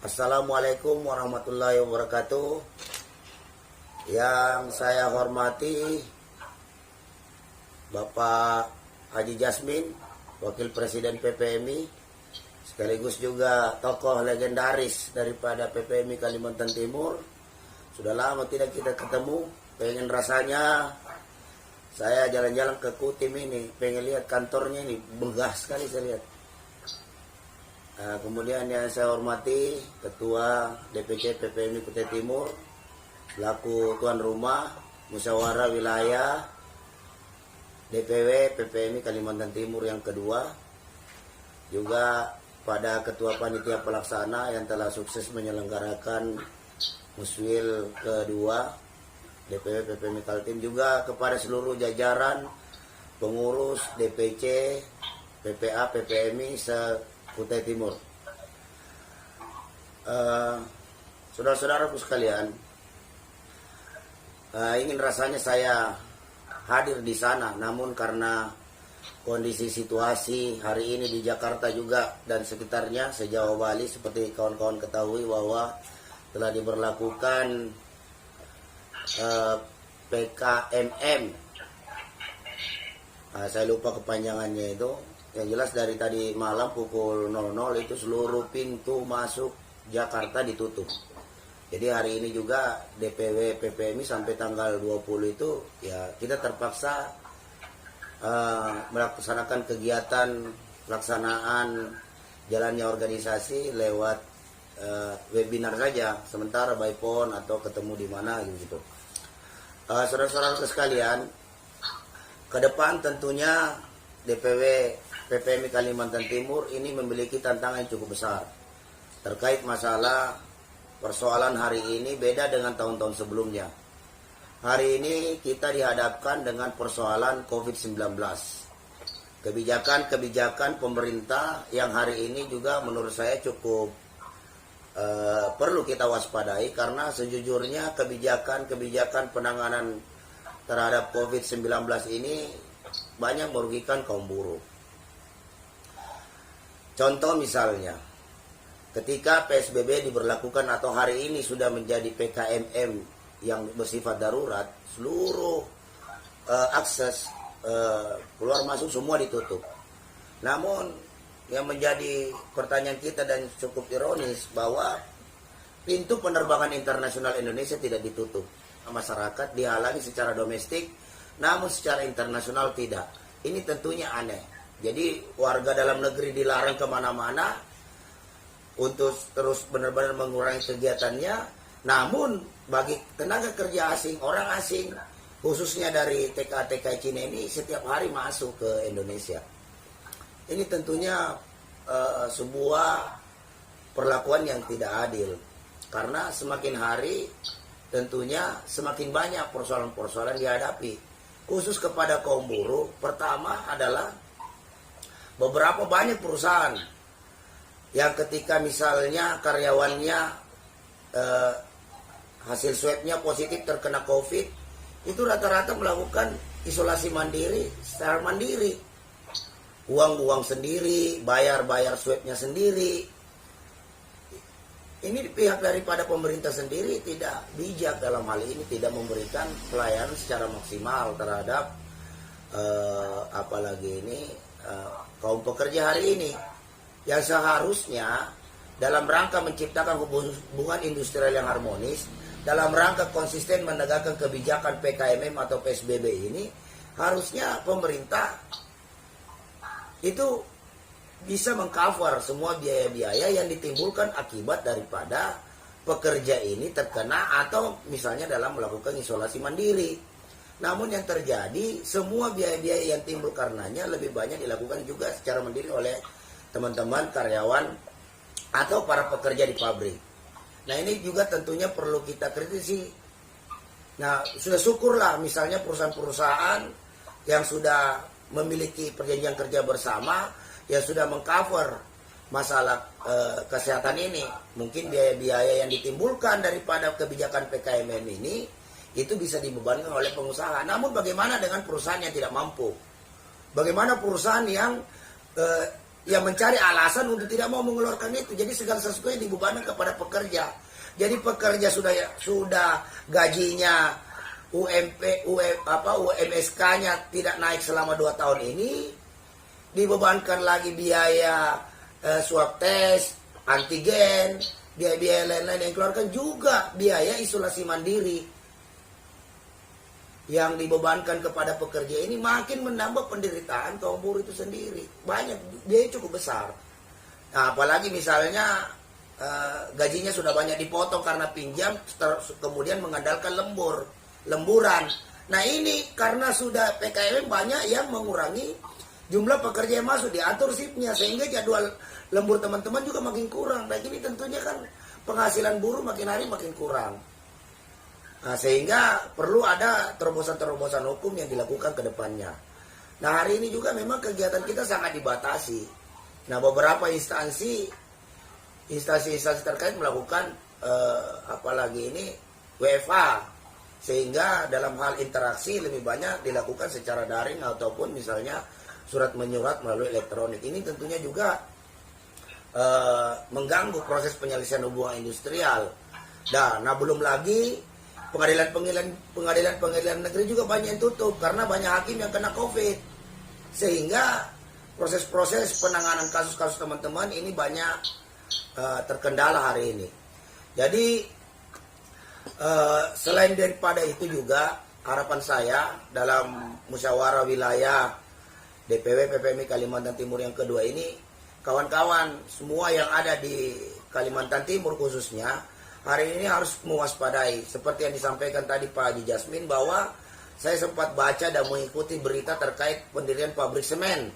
Assalamualaikum warahmatullahi wabarakatuh. Yang saya hormati Bapak Haji Jasmin, Wakil Presiden PPMI, sekaligus juga tokoh legendaris daripada PPMI Kalimantan Timur. Sudah lama tidak kita ketemu, pengen rasanya saya jalan-jalan ke Kutim ini, pengen lihat kantornya ini, megah sekali saya lihat. Kemudian yang saya hormati Ketua DPC PPMI Kutai Timur selaku tuan rumah musyawarah wilayah DPW PPMI Kalimantan Timur yang kedua, juga pada Ketua Panitia Pelaksana yang telah sukses menyelenggarakan Muswil kedua DPW PPMI Kaltim, juga kepada seluruh jajaran pengurus DPC PPA PPMI Kutai Timur. Saudara-saudaraku sekalian, ingin rasanya saya hadir di sana, namun karena kondisi situasi hari ini di Jakarta juga dan sekitarnya sejauh Bali, seperti kawan-kawan ketahui bahwa telah diberlakukan PKMM. Saya lupa kepanjangannya itu. Yang jelas dari tadi malam pukul 00 itu seluruh pintu masuk Jakarta ditutup. Jadi hari ini juga DPW PPMI sampai tanggal 20 itu ya kita terpaksa melaksanakan kegiatan pelaksanaan jalannya organisasi lewat webinar saja sementara by phone atau ketemu di mana gitu. Saudara-saudara sekalian, ke depan tentunya DPW PPMI Kalimantan Timur ini memiliki tantangan yang cukup besar terkait masalah persoalan hari ini beda dengan tahun-tahun sebelumnya. Hari ini kita dihadapkan dengan persoalan COVID-19. Kebijakan-kebijakan pemerintah yang hari ini juga menurut saya cukup perlu kita waspadai, karena sejujurnya kebijakan-kebijakan penanganan terhadap COVID-19 ini banyak merugikan kaum buruh. Contoh misalnya, ketika PSBB diberlakukan atau hari ini sudah menjadi PKMM yang bersifat darurat, seluruh akses keluar masuk semua ditutup. Namun yang menjadi pertanyaan kita dan cukup ironis bahwa pintu penerbangan internasional Indonesia tidak ditutup. Masyarakat dihalangi secara domestik, namun secara internasional tidak. Ini tentunya aneh. Jadi warga dalam negeri dilarang kemana-mana untuk terus benar-benar mengurangi kegiatannya. Namun bagi tenaga kerja asing, orang asing, khususnya dari TK-TK Cina ini setiap hari masuk ke Indonesia. Ini tentunya sebuah perlakuan yang tidak adil. Karena semakin hari tentunya semakin banyak persoalan-persoalan dihadapi. Khusus kepada kaum buruh, pertama adalah beberapa banyak perusahaan yang ketika misalnya karyawannya hasil swabnya positif terkena COVID, itu rata-rata melakukan isolasi mandiri secara mandiri. Uang sendiri, bayar swabnya sendiri. Ini pihak daripada pemerintah sendiri tidak bijak dalam hal ini, tidak memberikan pelayanan secara maksimal terhadap apalagi ini kaum pekerja hari ini, yang seharusnya dalam rangka menciptakan hubungan industrial yang harmonis, dalam rangka konsisten menegakkan kebijakan PKMM atau PSBB ini, harusnya pemerintah itu bisa mengcover semua biaya-biaya yang ditimbulkan akibat daripada pekerja ini terkena atau misalnya dalam melakukan isolasi mandiri. Namun yang terjadi, semua biaya-biaya yang timbul karenanya lebih banyak dilakukan juga secara mandiri oleh teman-teman karyawan atau para pekerja di pabrik. Nah ini juga tentunya perlu kita kritisi. Nah sudah syukurlah misalnya perusahaan-perusahaan yang sudah memiliki perjanjian kerja bersama, yang sudah mengcover masalah kesehatan ini. Mungkin biaya-biaya yang ditimbulkan daripada kebijakan PKMM ini itu bisa dibebankan oleh pengusaha. Namun bagaimana dengan perusahaan yang tidak mampu? Bagaimana perusahaan yang yang mencari alasan untuk tidak mau mengeluarkan itu. Jadi segala sesuatunya dibebankan kepada pekerja. Jadi pekerja sudah gajinya UMSK-nya tidak naik selama 2 tahun ini, dibebankan lagi biaya swab test, antigen, biaya lain-lain yang keluarkan, juga biaya isolasi mandiri yang dibebankan kepada pekerja ini makin menambah penderitaan kaum buruh itu sendiri. Banyak, biaya cukup besar. Nah, apalagi misalnya gajinya sudah banyak dipotong karena pinjam, kemudian mengandalkan lemburan. Nah ini karena sudah PKM banyak yang mengurangi jumlah pekerja yang masuk, diatur shiftnya, sehingga jadwal lembur teman-teman juga makin kurang. Nah ini tentunya kan penghasilan buruh makin hari makin kurang. Nah, sehingga perlu ada terobosan-terobosan hukum yang dilakukan ke depannya. Nah hari ini juga memang kegiatan kita sangat dibatasi. Nah beberapa instansi terkait melakukan apalagi ini WFA, sehingga dalam hal interaksi lebih banyak dilakukan secara daring ataupun misalnya surat menyurat melalui elektronik. Ini tentunya juga mengganggu proses penyelesaian hubungan industrial. Nah belum lagi pengadilan negeri juga banyak yang tutup karena banyak hakim yang kena COVID, sehingga proses-proses penanganan kasus-kasus teman-teman ini banyak terkendala hari ini. Jadi selain daripada itu juga harapan saya dalam musyawarah wilayah DPW PPMI Kalimantan Timur yang kedua ini, kawan-kawan semua yang ada di Kalimantan Timur khususnya hari ini harus mewaspadai, seperti yang disampaikan tadi Pak Haji Jasmin, bahwa saya sempat baca dan mengikuti berita terkait pendirian pabrik semen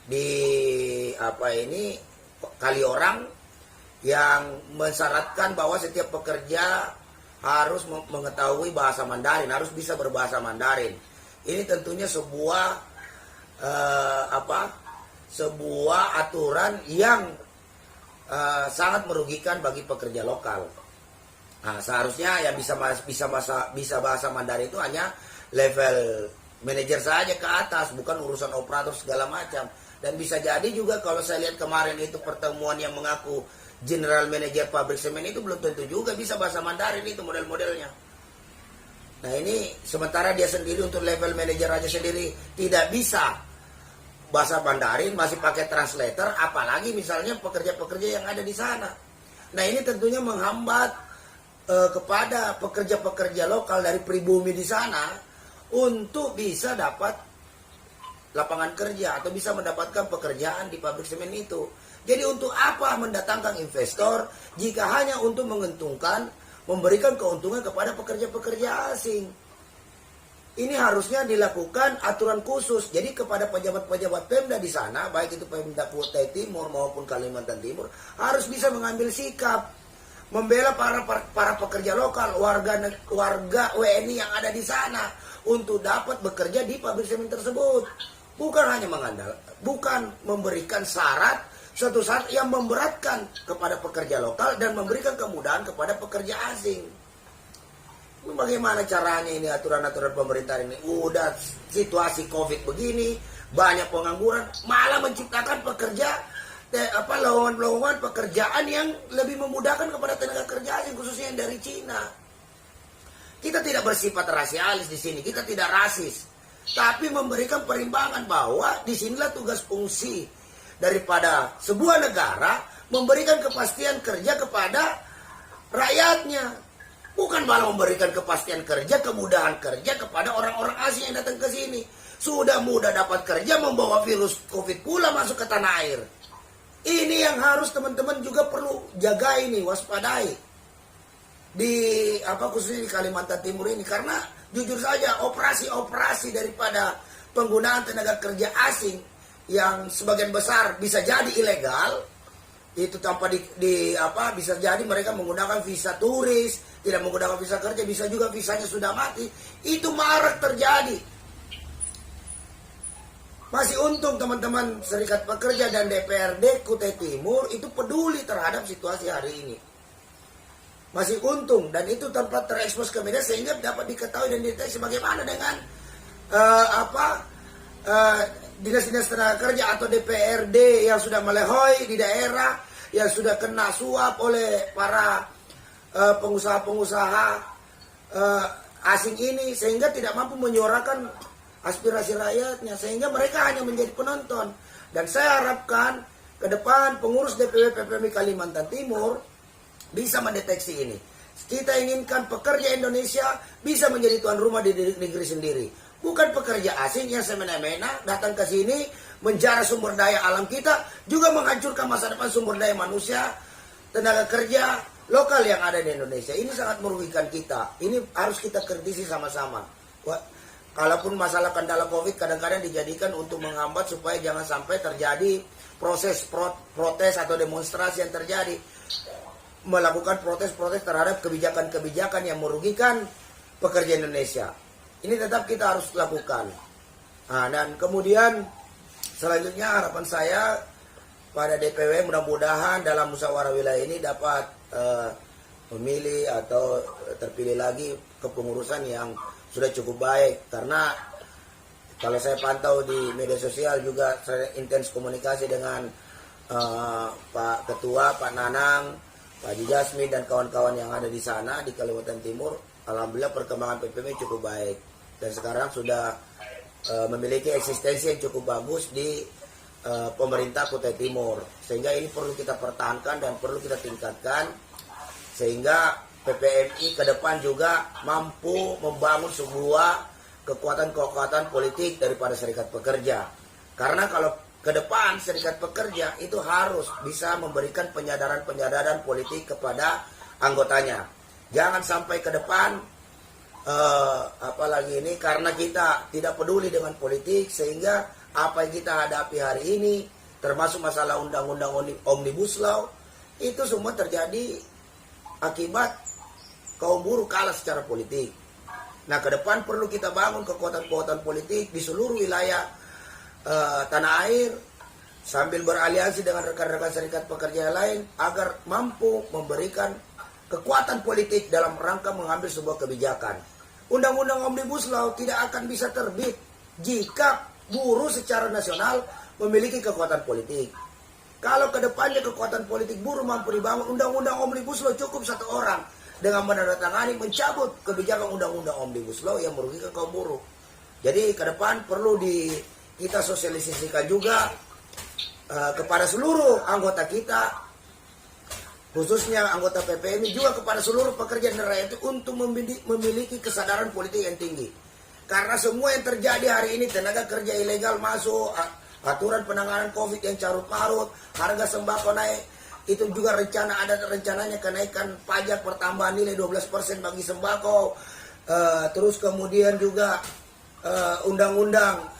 di Kaliorang yang mensyaratkan bahwa setiap pekerja harus mengetahui bahasa Mandarin, harus bisa berbahasa Mandarin. Ini tentunya sebuah aturan yang sangat merugikan bagi pekerja lokal. Nah, seharusnya yang bisa bahasa Mandarin itu hanya level manajer saja ke atas, bukan urusan operator segala macam. Dan bisa jadi juga kalau saya lihat kemarin itu pertemuan yang mengaku general manager pabrik semen itu belum tentu juga bisa bahasa Mandarin, itu model-modelnya. Nah ini sementara dia sendiri untuk level manajer aja sendiri tidak bisa bahasa Mandarin, masih pakai translator, apalagi misalnya pekerja-pekerja yang ada di sana. Nah ini tentunya menghambat kepada pekerja-pekerja lokal dari pribumi di sana untuk bisa dapat lapangan kerja atau bisa mendapatkan pekerjaan di pabrik semen itu. Jadi untuk apa mendatangkan investor jika hanya untuk memberikan keuntungan kepada pekerja-pekerja asing? Ini harusnya dilakukan aturan khusus. Jadi kepada pejabat-pejabat Pemda di sana, baik itu Pemda Kutai Timur maupun Kalimantan Timur, harus bisa mengambil sikap membela para pekerja lokal, warga WNI yang ada di sana untuk dapat bekerja di pabrik semen tersebut. Bukan hanya bukan memberikan suatu syarat yang memberatkan kepada pekerja lokal dan memberikan kemudahan kepada pekerja asing. Bagaimana caranya ini aturan-aturan pemerintah ini? Udah situasi COVID begini, banyak pengangguran, malah menciptakan lowongan pekerjaan yang lebih memudahkan kepada tenaga kerja asing, khususnya yang dari Cina. Kita tidak bersifat rasialis di sini, kita tidak rasis, tapi memberikan perimbangan bahwa disinilah tugas fungsi daripada sebuah negara memberikan kepastian kerja kepada rakyatnya, bukan malah memberikan kepastian kerja, kemudahan kerja kepada orang-orang asing yang datang ke sini. Sudah mudah dapat kerja, membawa virus COVID pula masuk ke tanah air. Ini yang harus teman-teman juga perlu jaga ini, waspadai khususnya di Kalimantan Timur ini, karena jujur saja operasi daripada penggunaan tenaga kerja asing yang sebagian besar bisa jadi ilegal itu tanpa bisa jadi mereka menggunakan visa turis, tidak menggunakan visa kerja, bisa juga visanya sudah mati, itu marak terjadi. Masih untung teman-teman Serikat Pekerja dan DPRD Kutai Timur itu peduli terhadap situasi hari ini. Masih untung, dan itu tanpa terekspos ke media sehingga dapat diketahui dan dideteksi bagaimana dengan dinas-dinas tenaga kerja atau DPRD yang sudah melehoi di daerah, yang sudah kena suap oleh para pengusaha-pengusaha asing ini, sehingga tidak mampu menyuarakan aspirasi rakyatnya, sehingga mereka hanya menjadi penonton. Dan saya harapkan ke depan pengurus DPW PPMI Kalimantan Timur bisa mendeteksi ini. Kita inginkan pekerja Indonesia bisa menjadi tuan rumah di negeri sendiri. Bukan pekerja asing yang semena-mena datang ke sini menjara sumber daya alam kita, juga menghancurkan masa depan sumber daya manusia, tenaga kerja lokal yang ada di Indonesia. Ini sangat merugikan kita. Ini harus kita kritisi sama-sama. Kalaupun masalah kendala COVID kadang-kadang dijadikan untuk menghambat supaya jangan sampai terjadi proses protes atau demonstrasi yang terjadi. Melakukan protes-protes terhadap kebijakan-kebijakan yang merugikan pekerja Indonesia. Ini tetap kita harus lakukan. Nah, dan kemudian selanjutnya harapan saya pada DPW mudah-mudahan dalam musyawarah wilayah ini dapat memilih atau terpilih lagi kepengurusan yang sudah cukup baik. Karena kalau saya pantau di media sosial juga saya intens komunikasi dengan Pak Ketua, Pak Nanang, Pak Haji Jasmi dan kawan-kawan yang ada di sana di Kalimantan Timur. Alhamdulillah perkembangan PPMI cukup baik dan sekarang sudah memiliki eksistensi yang cukup bagus di pemerintah Kutai Timur, sehingga ini perlu kita pertahankan dan perlu kita tingkatkan sehingga PPMI ke depan juga mampu membangun sebuah kekuatan-kekuatan politik daripada serikat pekerja. Karena kalau ke depan serikat pekerja itu harus bisa memberikan penyadaran-penyadaran politik kepada anggotanya. Jangan sampai ke depan apalagi ini karena kita tidak peduli dengan politik sehingga apa yang kita hadapi hari ini termasuk masalah undang-undang Omnibus Law itu semua terjadi akibat kaum buruh kalah secara politik. Nah, ke depan perlu kita bangun kekuatan-kekuatan politik di seluruh wilayah tanah air sambil beraliansi dengan rekan-rekan serikat pekerja lain agar mampu memberikan kekuatan politik dalam rangka mengambil sebuah kebijakan. Undang-undang Omnibus Law tidak akan bisa terbit jika buruh secara nasional memiliki kekuatan politik. Kalau ke depannya kekuatan politik buruh mampu dibangun, undang-undang Omnibus Law cukup satu orang dengan menandatangani mencabut kebijakan undang-undang Omnibus Law yang merugikan kaum buruh. Jadi ke depan perlu kita sosialisasikan juga kepada seluruh anggota kita, khususnya anggota PPMI juga kepada seluruh pekerja dan rakyat untuk memiliki kesadaran politik yang tinggi. Karena semua yang terjadi hari ini, tenaga kerja ilegal masuk, aturan penanganan COVID yang carut-marut, harga sembako naik, itu juga ada rencananya kenaikan pajak pertambahan nilai 12% bagi sembako, terus kemudian juga undang-undang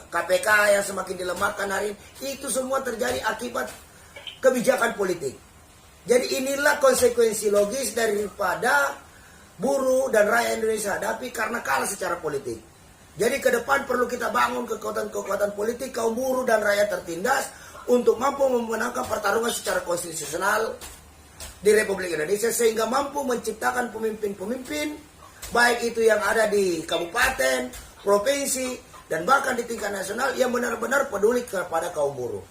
KPK yang semakin dilemahkan hari ini, itu semua terjadi akibat kebijakan politik. Jadi inilah konsekuensi logis daripada buruh dan rakyat Indonesia hadapi karena kalah secara politik. Jadi ke depan perlu kita bangun kekuatan-kekuatan politik kaum buruh dan rakyat tertindas untuk mampu memenangkan pertarungan secara konstitusional di Republik Indonesia sehingga mampu menciptakan pemimpin-pemimpin baik itu yang ada di kabupaten, provinsi, dan bahkan di tingkat nasional yang benar-benar peduli kepada kaum buruh.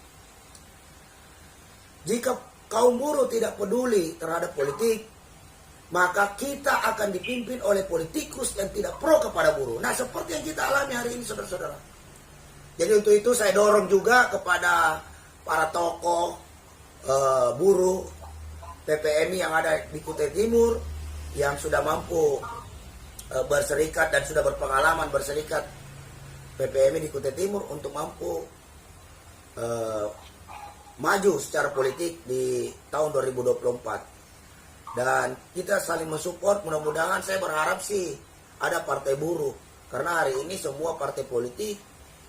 Jika kaum buruh tidak peduli terhadap politik, maka kita akan dipimpin oleh politikus yang tidak pro kepada buruh. Nah, seperti yang kita alami hari ini, saudara-saudara. Jadi untuk itu saya dorong juga kepada para tokoh buruh PPMI yang ada di Kutai Timur yang sudah mampu berserikat dan sudah berpengalaman berserikat PPMI di Kutai Timur untuk mampu maju secara politik di tahun 2024. Dan kita saling mensupport, mudah-mudahan saya berharap sih ada partai buruh. Karena hari ini semua partai politik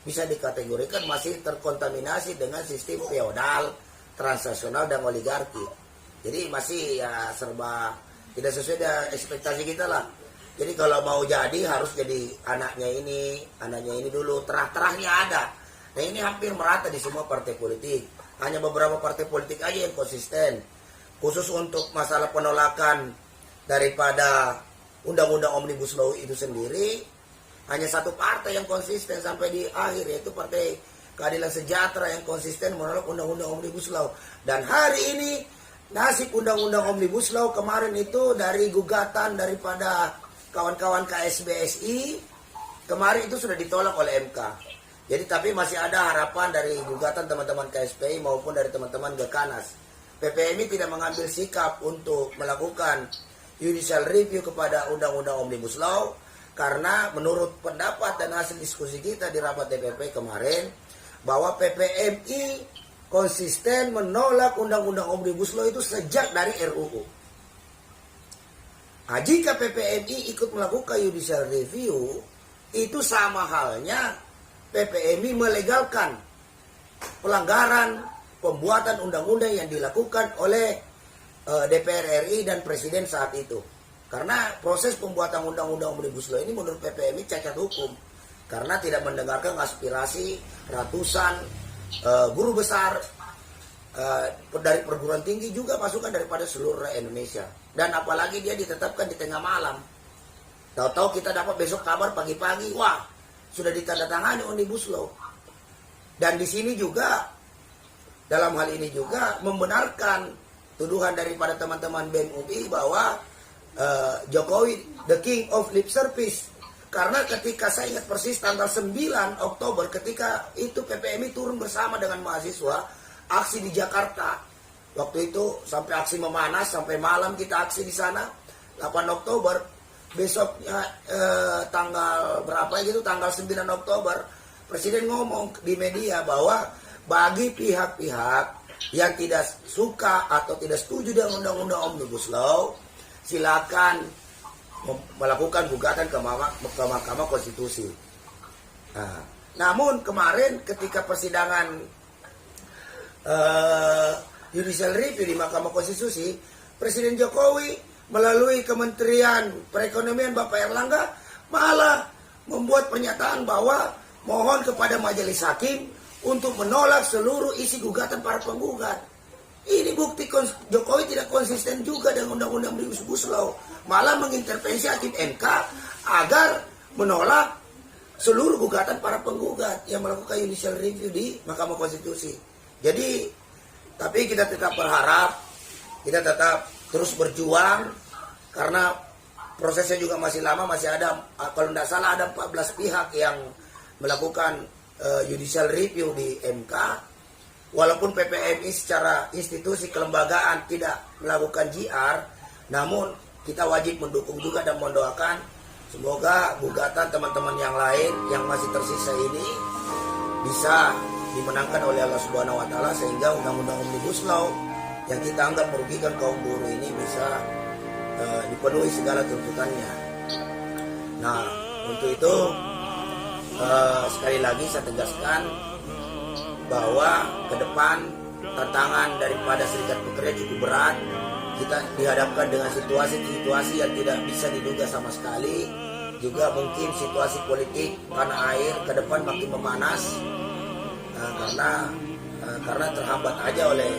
bisa dikategorikan masih terkontaminasi dengan sistem feodal, transnasional, dan oligarki. Jadi masih ya serba tidak sesuai dengan ekspektasi kita lah. Jadi kalau mau jadi harus jadi anaknya ini dulu, terah-terahnya ada. Nah ini hampir merata di semua partai politik. Hanya beberapa partai politik aja yang konsisten. Khusus untuk masalah penolakan daripada undang-undang Omnibus Law itu sendiri, Hanya satu partai yang konsisten sampai di akhir, yaitu Partai Keadilan Sejahtera yang konsisten menolak Undang-Undang Omnibus Law. Dan hari ini nasib Undang-Undang Omnibus Law kemarin itu dari gugatan daripada kawan-kawan KSBSI, kemarin itu sudah ditolak oleh MK. Jadi tapi masih ada harapan dari gugatan teman-teman KSPI maupun dari teman-teman Gekanas. PPMI tidak mengambil sikap untuk melakukan judicial review kepada Undang-Undang Omnibus Law, karena menurut pendapat dan hasil diskusi kita di rapat DPP kemarin, bahwa PPMI konsisten menolak Undang-Undang Omnibus Law itu sejak dari RUU. Nah, jika PPMI ikut melakukan judicial review, itu sama halnya PPMI melegalkan pelanggaran pembuatan undang-undang yang dilakukan oleh DPR RI dan Presiden saat itu. Karena proses pembuatan undang-undang Omnibus Law ini menurut PPMI cacat hukum, karena tidak mendengarkan aspirasi ratusan guru besar dari perguruan tinggi, juga masukan daripada seluruh Indonesia. Dan apalagi dia ditetapkan di tengah malam. Tahu-tahu kita dapat besok kabar pagi-pagi, wah sudah ditandatangani Omnibus Law. Dan di sini juga, dalam hal ini juga membenarkan tuduhan daripada teman-teman BEM UI bahwa Jokowi the king of lip service. Karena ketika saya ingat persis tanggal 9 Oktober ketika itu PPMI turun bersama dengan mahasiswa aksi di Jakarta. Waktu itu sampai aksi memanas, sampai malam kita aksi di sana. 8 Oktober, besoknya tanggal berapa gitu, tanggal 9 Oktober, Presiden ngomong di media bahwa bagi pihak-pihak yang tidak suka atau tidak setuju dengan Undang-Undang Omnibus Law, silakan melakukan gugatan ke Mahkamah Konstitusi. Nah, namun kemarin ketika persidangan judicial review di Mahkamah Konstitusi, Presiden Jokowi melalui Kementerian Perekonomian Bapak Erlangga malah membuat pernyataan bahwa mohon kepada majelis hakim untuk menolak seluruh isi gugatan para penggugat. Ini bukti Jokowi tidak konsisten juga dengan Undang-Undang Omnibus Law, malah mengintervensi hakim MK agar menolak seluruh gugatan para penggugat yang melakukan judicial review di Mahkamah Konstitusi. Jadi, tapi kita tetap berharap, kita tetap terus berjuang, karena prosesnya juga masih lama, masih ada, kalau tidak salah ada 14 pihak yang melakukan judicial review di MK. Walaupun PPMI secara institusi kelembagaan tidak melakukan JR, namun kita wajib mendukung juga dan mendoakan semoga gugatan teman-teman yang lain yang masih tersisa ini bisa dimenangkan oleh Allah Subhanahu wa taala, sehingga Undang-Undang Omnibus Law yang kita anggap merugikan kaum buruh ini bisa dipenuhi segala tuntutannya. Nah, untuk itu sekali lagi saya tegaskan bahwa ke depan tantangan daripada serikat pekerja cukup berat. Kita dihadapkan dengan situasi-situasi yang tidak bisa diduga sama sekali. Juga mungkin situasi politik tanah air ke depan makin memanas karena terhambat aja oleh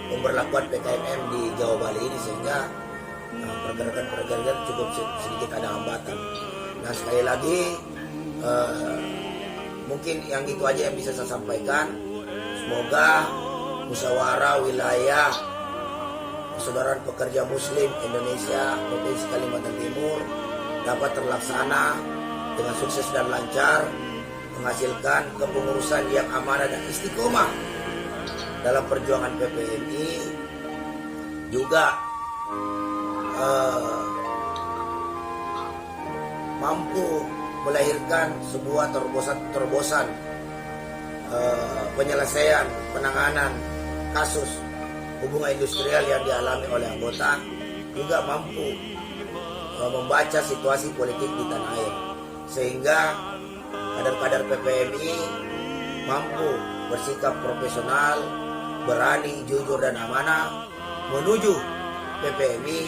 pemberlakuan PKMM di Jawa Bali ini, sehingga pergerakan cukup sedikit ada hambatan. Nah, sekali lagi mungkin yang itu aja yang bisa saya sampaikan. Semoga musyawarah wilayah Persaudaraan Pekerja Muslim Indonesia Provinsi Kalimantan Timur dapat terlaksana dengan sukses dan lancar, menghasilkan kepengurusan yang amanah dan istiqomah dalam perjuangan PPMI, juga mampu melahirkan sebuah terobosan penyelesaian penanganan kasus hubungan industrial yang dialami oleh anggota, juga mampu membaca situasi politik di tanah air, sehingga kader-kader PPMI mampu bersikap profesional, berani, jujur dan amanah menuju PPMI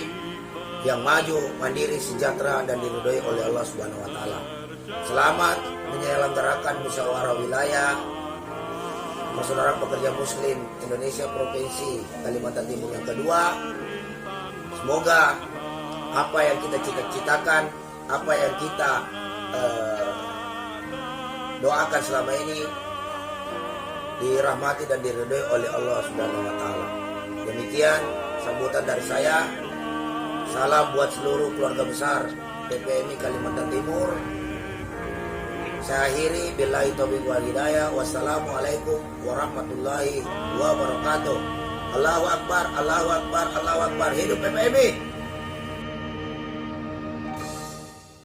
yang maju, mandiri, sejahtera dan diridhoi oleh Allah Subhanahu wa taala. Selamat menyelenggarakan musyawarah wilayah Persaudaraan Pekerja Muslim Indonesia Provinsi Kalimantan Timur yang kedua. Semoga apa yang kita cita-citakan apa yang kita doakan selama ini dirahmati dan diridhoi oleh Allah Subhanahu wa taala. Demikian sambutan dari saya. Salam buat seluruh keluarga besar PPMI Kalimantan Timur. Saya akhiri, billahi taufiq wal hidayah. Wassalamualaikum warahmatullahi wabarakatuh. Allahu Akbar, Allahu Akbar, Allahu Akbar. Hidup PPMI.